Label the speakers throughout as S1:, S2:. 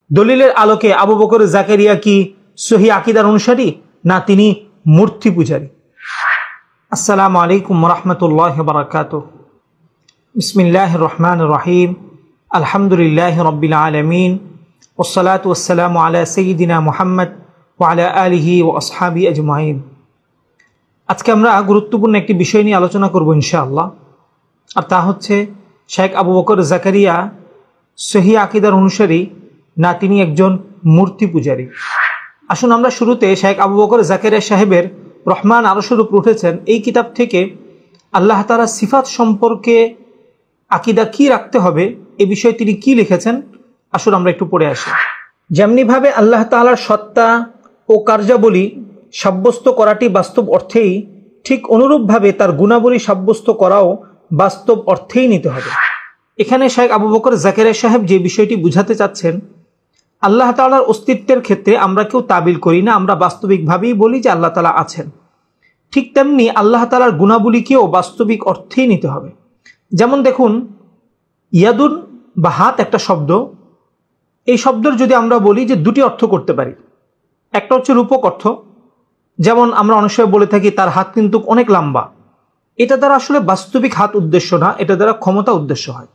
S1: দলিলের আলোকে আবু বকর জাকারিয়া কি সহি আকীদার অনুসারী না তিনি মূর্তি পূজারী? আসসালামু আলাইকুম ওয়া রাহমাতুল্লাহি ওয়া বারাকাতুহু। বিসমিল্লাহির রহমানির রহিম। আলহামদুলিল্লাহি রাব্বিল আলামিন ওয়াসসালাতু ওয়াসসালামু আলা সাইয়্যিদিনা মুহাম্মদ ওয়া আলা আলিহি ওয়া আসহাবিহি আজমাইন। আজকে আমরা গুরুত্বপূর্ণ একটি বিষয় নিয়ে আলোচনা করব ইনশাআল্লাহ, আর তা হচ্ছে শেখ আবু বকর জাকারিয়া সহি আকীদার অনুসারী না তিনি একজন মূর্তি পূজারী। আসুন আমরা শুরুতে শেখ আবু বকর জাকারিয়া সাহেবের রহমান আরশের উপর উঠেছেন এই কিতাব থেকে আল্লাহ তাআলার সিফাত সম্পর্কে আকীদা কি রাখতে হবে এ বিষয়ে তিনি কি লিখেছেন আসুন আমরা একটু পড়ে আসি। যেমনিভাবে আল্লাহ তাআলার সত্তা ও কার্যাবলী সাব্যস্ত করাটি বাস্তব অর্থেই, ঠিক অনুরূপভাবে তার গুণাবলী সাব্যস্ত করাও বাস্তব অর্থেই নিতে হবে। এখানে শেখ আবু বকর জাকারিয়া সাহেব যে বিষয়টি বুঝাতে চাচ্ছেন, আল্লাহ তাআলার অস্তিত্বের ক্ষেত্রে আমরা কেউ তাবিল করি না, আমরা বাস্তবিকভাবেই বলি যে আল্লাহ তাআলা আছেন। ঠিক তেমনি আল্লাহ তাআলার গুণাবলীকেও বাস্তবিক অর্থেই নিতে হবে। যেমন দেখুন, ইয়াদুন বা হাত একটা শব্দ, এই শব্দের যদি আমরা বলি যে দুটি অর্থ করতে পারি। একটা হচ্ছে রূপক অর্থ, যেমন আমরা অনেক সময় বলে থাকি তার হাত কিন্তু অনেক লম্বা। এটা দ্বারা আসলে বাস্তবিক হাত উদ্দেশ্য না, এটা দ্বারা ক্ষমতা উদ্দেশ্য হয়।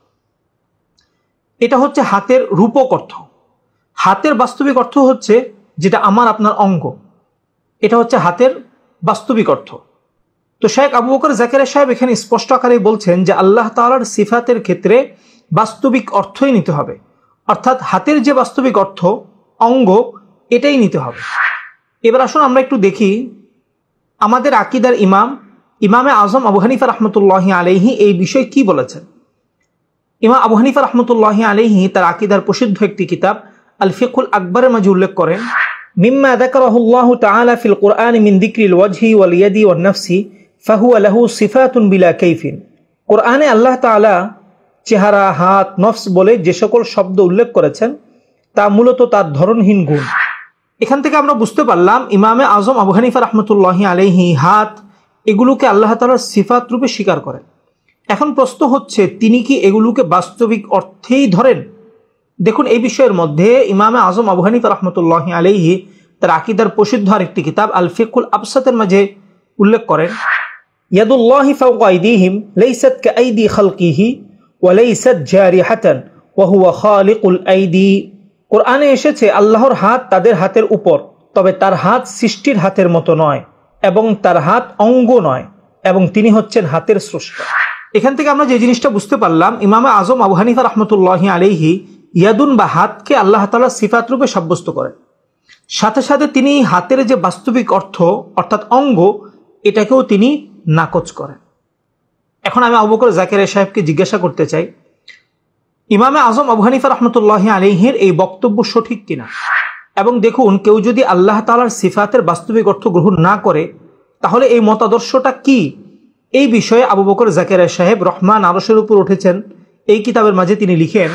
S1: এটা হচ্ছে হাতের রূপক অর্থ। হাতের বাস্তবিক অর্থ হচ্ছে যেটা আমার আপনার অঙ্গ, এটা হচ্ছে হাতের বাস্তবিক অর্থ। তো শেখ আবু বকর জাকারিয়া সাহেব এখানে স্পষ্ট আকারে বলছেন যে আল্লাহ তাআলার সিফাতের ক্ষেত্রে বাস্তবিক অর্থই নিতে হবে, অর্থাৎ হাতের যে বাস্তবিক অর্থ অঙ্গ এটাই নিতে হবে। এবার আসুন আমরা একটু দেখি আমাদের আকীদার ইমামে আজম আবু হানিফা রাহমাতুল্লাহি আলাইহি এই বিষয়ে কি বলেছেন। ইমাম আবু হানিফা রাহমাতুল্লাহি আলাইহি তার আকীদার প্রসিদ্ধ একটি কিতাব আল ফিকহুল আকবরের মাঝে উল্লেখ করেন, মিম্মা যাকারাহুল্লাহু তাআলা ফিল কুরআন মিন যিকরিল ওয়াজহি ওয়াল ইয়াদি ওয়ান নাফসি ফাহুয়া লাহু সিফাতুন বিলা কাইফিন। কোরআনে আল্লাহ তাআলা চেহারা, হাত, নফস বলে যে সকল শব্দ উল্লেখ করেছেন তা মূলত তার ধরনহীন গুণ। এখান থেকে আমরা বুঝতে পারলাম ইমামে আজম আবু হানিফা রাহমাতুল্লাহি আলাইহি হাত এগুলোকে আল্লাহ তাআলার সিফাত রূপে স্বীকার করেন। এখন প্রশ্ন হচ্ছে তিনি কি এগুলোকে বাস্তবিক অর্থেই ধরেন? দেখুন এই বিষয়ের মধ্যে ইমামে আজম আবু হানিফা রাহমাতুল্লাহি আলাইহি তার আকীদার প্রসিদ্ধ আরেকটি কিতাব আল ফিকহুল আবসাতের মাঝে উল্লেখ করেন, ইয়াদুল্লাহি ফাওকা আইদিহিম লাইসাত কাআইদি খালকিহি ওয়া লাইসাত জারিহাতান ওয়া হুয়া খালিকুল আইদি। কোরআনে এসেছে আল্লাহর হাত তাদের হাতের উপর, তবে তার হাত সৃষ্টির হাতের মতো নয় এবং তার হাত অঙ্গ নয়, এবং তিনি হচ্ছেন হাতের স্রষ্টা। এখান থেকে আমরা যে জিনিসটা বুঝতে পারলাম, ইমামে আজম আবু হানিফা রাহমাতুল্লাহি আলাইহি ইয়াদুন বা হাতকে আল্লাহ তাআলার সিফাত রূপে সাব্যস্ত করেন, সাথে সাথে তিনি হাতের যে বাস্তবিক অর্থ অর্থাৎ অঙ্গ এটাকেও তিনি নাকচ করেন। এখন আমি আবু বকর জাকারিয়া সাহেবকে জিজ্ঞাসা করতে চাই, ইমামে আজম আবু হানিফা রাহমাতুল্লাহি আলাইহির এই বক্তব্য সঠিক কিনা? এবং দেখুন, কেউ যদি আল্লাহ তাআলার সিফাতের বাস্তবিক অর্থ গ্রহণ না করে তাহলে এই মতাদর্শটা কি? এই বিষয়ে আবু বকর জাকারিয়া সাহেব রহমান আরশের উপর উঠেছেন এই কিতাবের মাঝে তিনি লিখেন,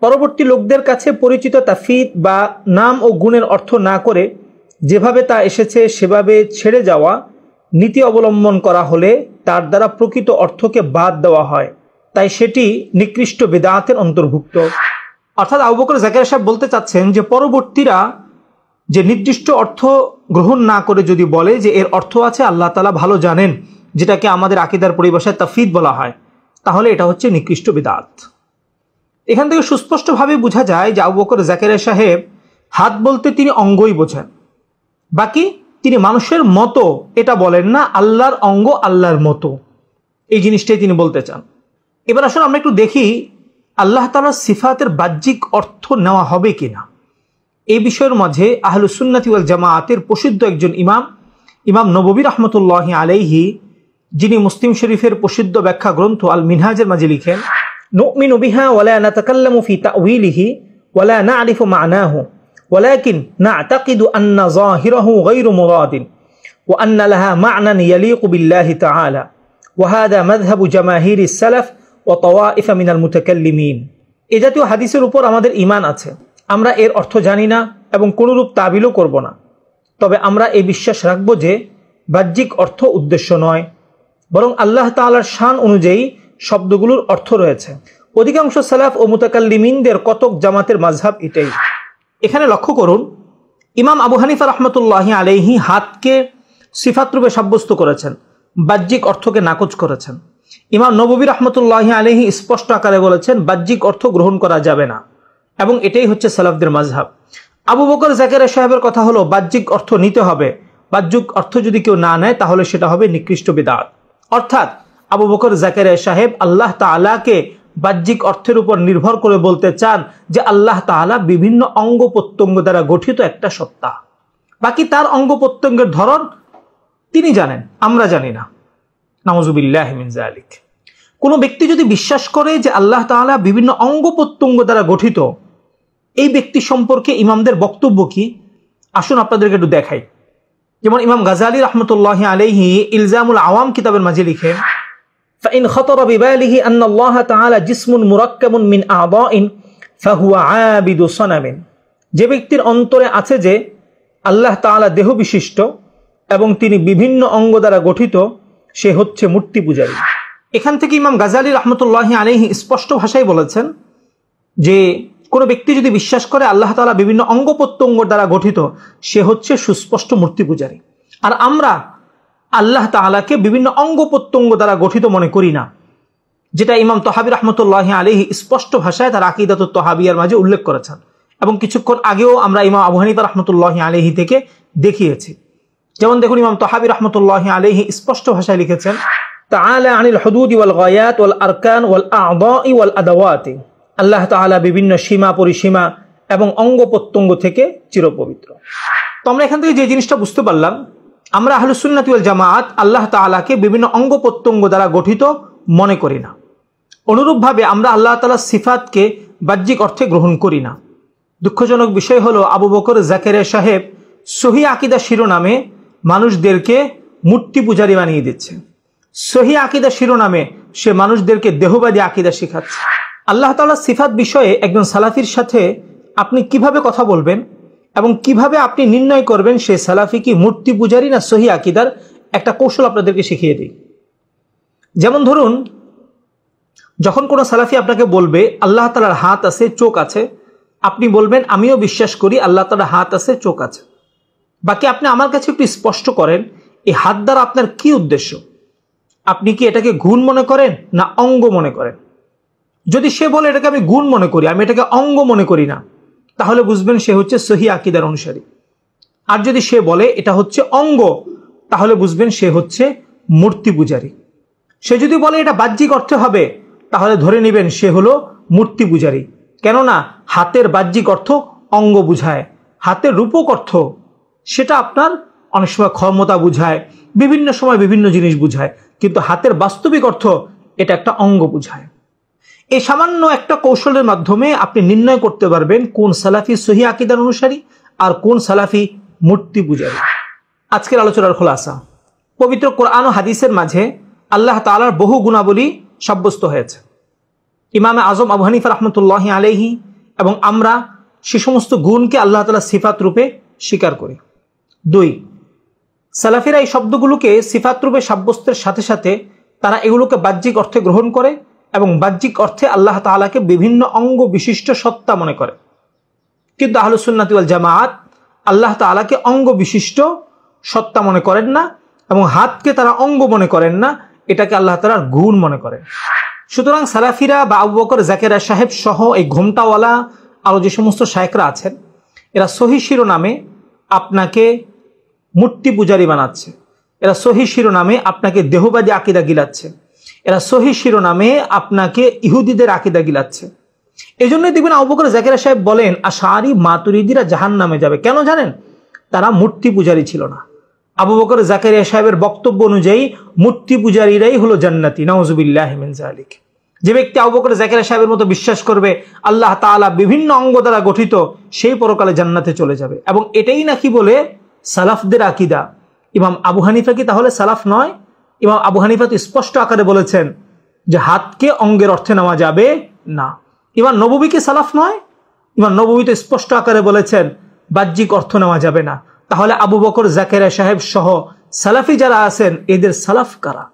S1: পরবর্তী লোকদের কাছে পরিচিত তাফসীর বা নাম ও গুণের অর্থ না করে যেভাবে তা এসেছে সেভাবে ছেড়ে যাওয়া নীতি অবলম্বন করা হলে তার দ্বারা প্রকৃত অর্থকে বাদ দেওয়া হয়, তাই সেটি নিকৃষ্ট বিদআতের অন্তর্ভুক্ত। অর্থাৎ আবু বকর জাকারিয়া সাহেব বলতে চাচ্ছেন যে পরবর্তীরা যে নির্দিষ্ট অর্থ গ্রহণ না করে যদি বলে যে এর অর্থ আছে আল্লাহ তাআলা ভালো জানেন, যেটাকে আমাদের আকীদার পরিভাষায় তাফসীর বলা হয়, তাহলে এটা হচ্ছে নিকৃষ্ট বিদআত। এখান থেকে সুস্পষ্টভাবে বোঝা যায় যে আবু বকর জাকারিয়া সাহেব হাত বলতে তিনি অঙ্গই বোঝেন, বাকি তিনি মানুষের মতো এটা বলেন না, আল্লাহর অঙ্গ আল্লাহর মতো এই জিনিসটাই তিনি বলতে চান। এবার আসলে আমরা একটু দেখি আল্লাহ তাআলার সিফাতের বাহ্যিক অর্থ নেওয়া হবে কিনা। এই বিষয়ের মাঝে আহলুস সুন্নাতি ওয়াল জামাআতের প্রসিদ্ধ একজন ইমাম নববী রাহমাতুল্লাহি আলাইহি, যিনি মুসলিম শরীফের প্রসিদ্ধ ব্যাখ্যা গ্রন্থ আল মিনহাজের মাঝে লিখেন, নুমিনু বিহা ওয়া লা নাতাকাল্লামু ফি তা'ওয়িলিহি ওয়া লা না'রিফু মা'নাহু ওয়ালাকিন না'তাকিদু আন্না যাহিরাহু গায়রু মুরাদিন ওয়া আন্না লাহা মা'নান ইয়ালিকু বিল্লাহি তাআলা ওয়া হাযা মাযহাবু জামাহিরিস সালাফ ওয়া তাওয়াইফ মিনাল মুতাকাল্লিমিন। এই জাতীয় হাদিসের উপর আমাদের ঈমান আছে, আমরা এর অর্থ জানি না এবং কোনরূপ তাবিলও করব না, তবে আমরা এই বিশ্বাস রাখব যে বাহ্যিক অর্থ উদ্দেশ্য নয়, বরং আল্লাহ তাআলার শান অনুযায়ী শব্দগুলোর অর্থ রয়েছে। অধিকাংশ সালাফ ও মুতাকাল্লিমিনদের কতক জামাতের মাযহাব এটাই। এখানে লক্ষ্য করুন, ইমাম আবু হানিফা রহমতুল্লাহি আলাইহি হাতকে সিফাত রূপে সাব্যস্ত করেছেন, বাহ্যিক অর্থকে নাকচ করেছেন। ইমাম নববী রহমতুল্লাহি আলাইহি স্পষ্ট আকারে বলেছেন বাহ্যিক অর্থ গ্রহণ করা যাবে না, এবং এটাই হচ্ছে সালাফদের মাযহাব। আবু বকর জাকারিয়া সাহেবের কথা হলো বাহ্যিক অর্থ নিতে হবে, বাহ্যিক অর্থ যদি কেউ না নেয় তাহলে সেটা হবে নিকৃষ্ট বিদআত। অর্থাৎ আবু বকর জাকারিয়া সাহেব আল্লাহ তাআলাকে বাহ্যিক অর্থের উপর নির্ভর করে বলতে চান যে আল্লাহ তাআলা বিভিন্ন অঙ্গ প্রত্যঙ্গ দ্বারা গঠিত একটা সত্তা, বাকি তার অঙ্গ প্রত্যঙ্গের ধরন তিনি জানেন, আমরা জানি না। নাউযুবিল্লাহি মিন যালিক। কোনো ব্যক্তি যদি বিশ্বাস করে যে আল্লাহ তাআলা বিভিন্ন অঙ্গ প্রত্যঙ্গ দ্বারা গঠিত, এই ব্যক্তি সম্পর্কে ইমামদের বক্তব্য কি আসুন আপনাদেরকে একটু দেখাই। যেমন ইমাম গাজালি রহমতুল্লাহি আলাইহি ইলজামুল আওয়াম কিতাবের মাঝে লিখেন, فإن خطر بباله أن الله تعالى جسم مركب من أعضاء فهو عابد صنم। যে ব্যক্তির অন্তরে আছে যে আল্লাহ তাআলা দেহ বিশিষ্ট এবং তিনি বিভিন্ন অঙ্গ দ্বারা গঠিত, সে হচ্ছে মূর্তি পূজারী। এখান থেকে ইমাম গাজালি রহমতুল্লাহি আলাইহি স্পষ্ট ভাষায় বলেছেন যে কোনো ব্যক্তি যদি বিশ্বাস করে আল্লাহ তাআলা বিভিন্ন অঙ্গ প্রত্যঙ্গ দ্বারা গঠিত, সে হচ্ছে সুস্পষ্ট মূর্তি পূজারী। আর আমরা আল্লাহ তাআলাকে বিভিন্ন অঙ্গ প্রত্যঙ্গ দ্বারা গঠিত মনে করি না, যেটা ইমাম তহাবী রহমতুল্লাহি আলাইহি স্পষ্ট ভাষায় তার আকীদাতুত তহাবিয়ার মাঝে উল্লেখ করেছেন, এবং কিছুক্ষণ আগেও আমরা ইমাম আবু হানিফা রহমতুল্লাহি আলাইহি থেকে দেখিয়েছি। যেমন দেখুন, ইমাম তহাবী রহমতুল্লাহি আলাইহি স্পষ্ট ভাষায় লিখেছেন, তাআলা আনিল হুদুদি ওয়াল গায়াত ওয়াল আরকান ওয়াল আ'দাই ওয়াল আদাওয়াত। আল্লাহ তাআলা বিভিন্ন সীমা পরিসীমা এবং অঙ্গ প্রত্যঙ্গ থেকে চিরপবিত্র। তো আমরা এখান থেকে যে জিনিসটা বুঝতে পারলাম, আমরা আহলুস সুন্নাত ওয়াল জামাআত আল্লাহ তাআলাকে বিভিন্ন অঙ্গ প্রত্যঙ্গ দ্বারা গঠিত মনে করি না। অনুরূপভাবে আমরা আল্লাহ তাআলার সিফাতকে বাহ্যিক অর্থে গ্রহণ করি না। দুঃখজনক বিষয় হলো আবু বকর জাকারিয়া সাহেব সহিহ আকীদা শিরোনামে মানুষদেরকে মূর্তি পূজারী বানিয়ে দিচ্ছে। সহিহ আকীদা শিরোনামে সে মানুষদেরকে দেহবাদী আকীদা শেখাচ্ছে। আল্লাহ তাআলার সিফাত বিষয়ে একজন সালাফির সাথে আপনি কিভাবে কথা বলবেন এবং কিভাবে আপনি নির্ণয় করবেন সে সালাফি কি মূর্তি পূজারী না সহিহ আকীদার, একটা কৌশল আপনাদেরকে শিখিয়ে দিই। যেমন ধরুন, যখন কোনো সালাফি আপনাকে বলবে আল্লাহ তাআলার হাত আছে, চোখ আছে, আপনি বলবেন আমিও বিশ্বাস করি আল্লাহ তাআলার হাত আছে, চোখ আছে। বাকি আপনি আমার কাছে একটু স্পষ্ট করেন এই হাত দ্বারা আপনার কি উদ্দেশ্য? আপনি কি এটাকে গুণ মনে করেন না অঙ্গ মনে করেন? যদি সে বলে এটাকে আমি গুণ মনে করি, আমি এটাকে অঙ্গ মনে করি না, তাহলে বুঝবেন সে হচ্ছে সহিহ আকীদার অনুসারী। আর যদি সে বলে এটা হচ্ছে অঙ্গ, তাহলে বুঝবেন সে হচ্ছে মূর্তি পূজারী। সে যদি বলে এটা বাহ্যিক অর্থে হবে, তাহলে ধরে নেবেন সে হলো মূর্তি পূজারী। কেননা হাতের বাহ্যিক অর্থ অঙ্গ বুঝায়, হাতের রূপক অর্থ সেটা আপনার অনেক সময় ক্ষমতা বুঝায়, বিভিন্ন সময় বিভিন্ন জিনিস বুঝায়, কিন্তু হাতের বাস্তবিক অর্থ এটা একটা অঙ্গ বুঝায়। এই সামান্য একটা কৌশলের মাধ্যমে আপনি নির্ণয় করতে পারবেন কোন সালাফি সহিহ আকীদার অনুসারী আর কোন সালাফি মূর্তি পূজারী। আজকের আলোচনার খোলাসা, পবিত্র কোরআন ও হাদিসের মাঝে আল্লাহ তাআলার বহু গুণাবলী সাব্যস্ত হয়েছে। ইমামে আজম আবু হানিফা রহমতুল্লাহি আলাইহি এবং আমরা সে সমস্ত গুণকে আল্লাহ তাআলার সিফাত রূপে স্বীকার করি। 2, সালাফিরা এই শব্দগুলোকে সিফাত রূপে সাব্যস্তের সাথে সাথে তারা এগুলোকে বাহ্যিক অর্থে গ্রহণ করে এবং বাহ্যিক অর্থে আল্লাহ তাআলাকে বিভিন্ন অঙ্গ বিশিষ্ট সত্তা মনে করে। কিন্তু আহলুস সুন্নাত ওয়াল জামাআত আল্লাহ তাআলাকে অঙ্গ বিশিষ্ট সত্তা মনে করেন না এবং হাতকে তারা অঙ্গ মনে করেন না, এটাকে আল্লাহ তাআলার গুণ মনে করেন। সুতরাং সালাফিরা বা আবু বকর জাকারিয়া সাহেব সহ এই ঘোমটাওয়ালা আরো যে সমস্ত শায়েখরা আছেন, এরা সহিহ শিরোনামে আপনাকে মূর্তি পূজারী বানাচ্ছে, এরা সহিহ শিরোনামে আপনাকে দেহবাদী আকীদা গিলাচ্ছে, এরা সহিহ শিরোনামে আপনাকে ইহুদিদের আকীদা গিলাচ্ছে। এই জন্যই দেখবেন আবু বকর জাকারিয়া সাহেব বলেন আশআরী মাতুরিদিরা জাহান্নামে যাবে। কেন জানেন? তারা মূর্তি পূজারী ছিল না। আবু বকর জাকারিয়া সাহেবের বক্তব্য অনুযায়ী মূর্তি পূজারীরাই হলো জান্নাতি। নাউযুবিল্লাহি মিন যালিক। যে ব্যক্তি আবু বকর জাকারিয়া সাহেবের মতো বিশ্বাস করবে আল্লাহ তাআলা বিভিন্ন অঙ্গ দ্বারা গঠিত, সেই পরকালে জান্নাতে চলে যাবে। এবং এটাই নাকি বলে সালাফদের আকীদা। ইমাম আবু হানিফা কি তাহলে সালাফ নয়? ইমাম আবু হানিফা তো স্পষ্ট আকারে বলেছেন যে হাতকে অঙ্গের অর্থে নেওয়া যাবে না। ইমাম নববী কি সালাফ নয়? ইমাম নববী তো স্পষ্ট আকারে বলেছেন বাহ্যিক অর্থ নেওয়া যাবে না। তাহলে আবু বকর জাকারিয়া সাহেব সহ সালাফি যারা আছেন এদের সালাফ কারা?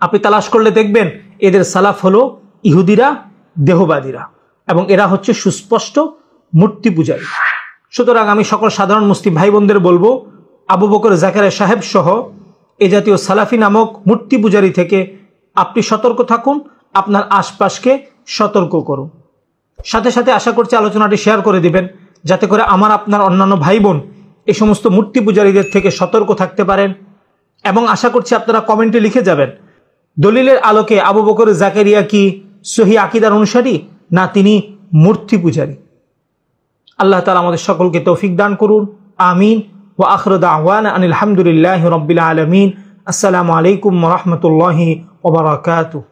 S1: আপনি তালাশ করলে দেখবেন এদের সালাফ হলো ইহুদিরা, দেহবাদীরা, এবং এরা হচ্ছে সুস্পষ্ট মূর্তি পূজারী। সুতরাং আমি সকল সাধারণ মুসলিম ভাই বোনদের বলবো, আবু বকর জাকারিয়া সাহেব সহ এ জাতীয় সালাফি নামক মূর্তি পূজারী থেকে আপনি সতর্ক থাকুন, আপনার আশপাশকে সতর্ক করুন। সাথে সাথে আশা করছি আলোচনাটি শেয়ার করে দিবেন, যাতে করে আমার আপনার অন্যান্য ভাই বোন এই সমস্ত মূর্তি পূজারীদের থেকে সতর্ক থাকতে পারেন। এবং আশা করছি আপনারা কমেন্টে লিখে যাবেন, দলিলের আলোকে আবু বকর জাকারিয়া কি সহি আকীদার অনুসারী, না তিনি মূর্তি পূজারী। আল্লাহ তাআলা আমাদের সকলকে তৌফিক দান করুন, আমিন। ওয়া আখিরু দাওয়ানা আনিল হামদুলিল্লাহি রাব্বিল আলামিন। আসসালামু আলাইকুম ওয়া রাহমাতুল্লাহি ওয়া বারাকাতুহু।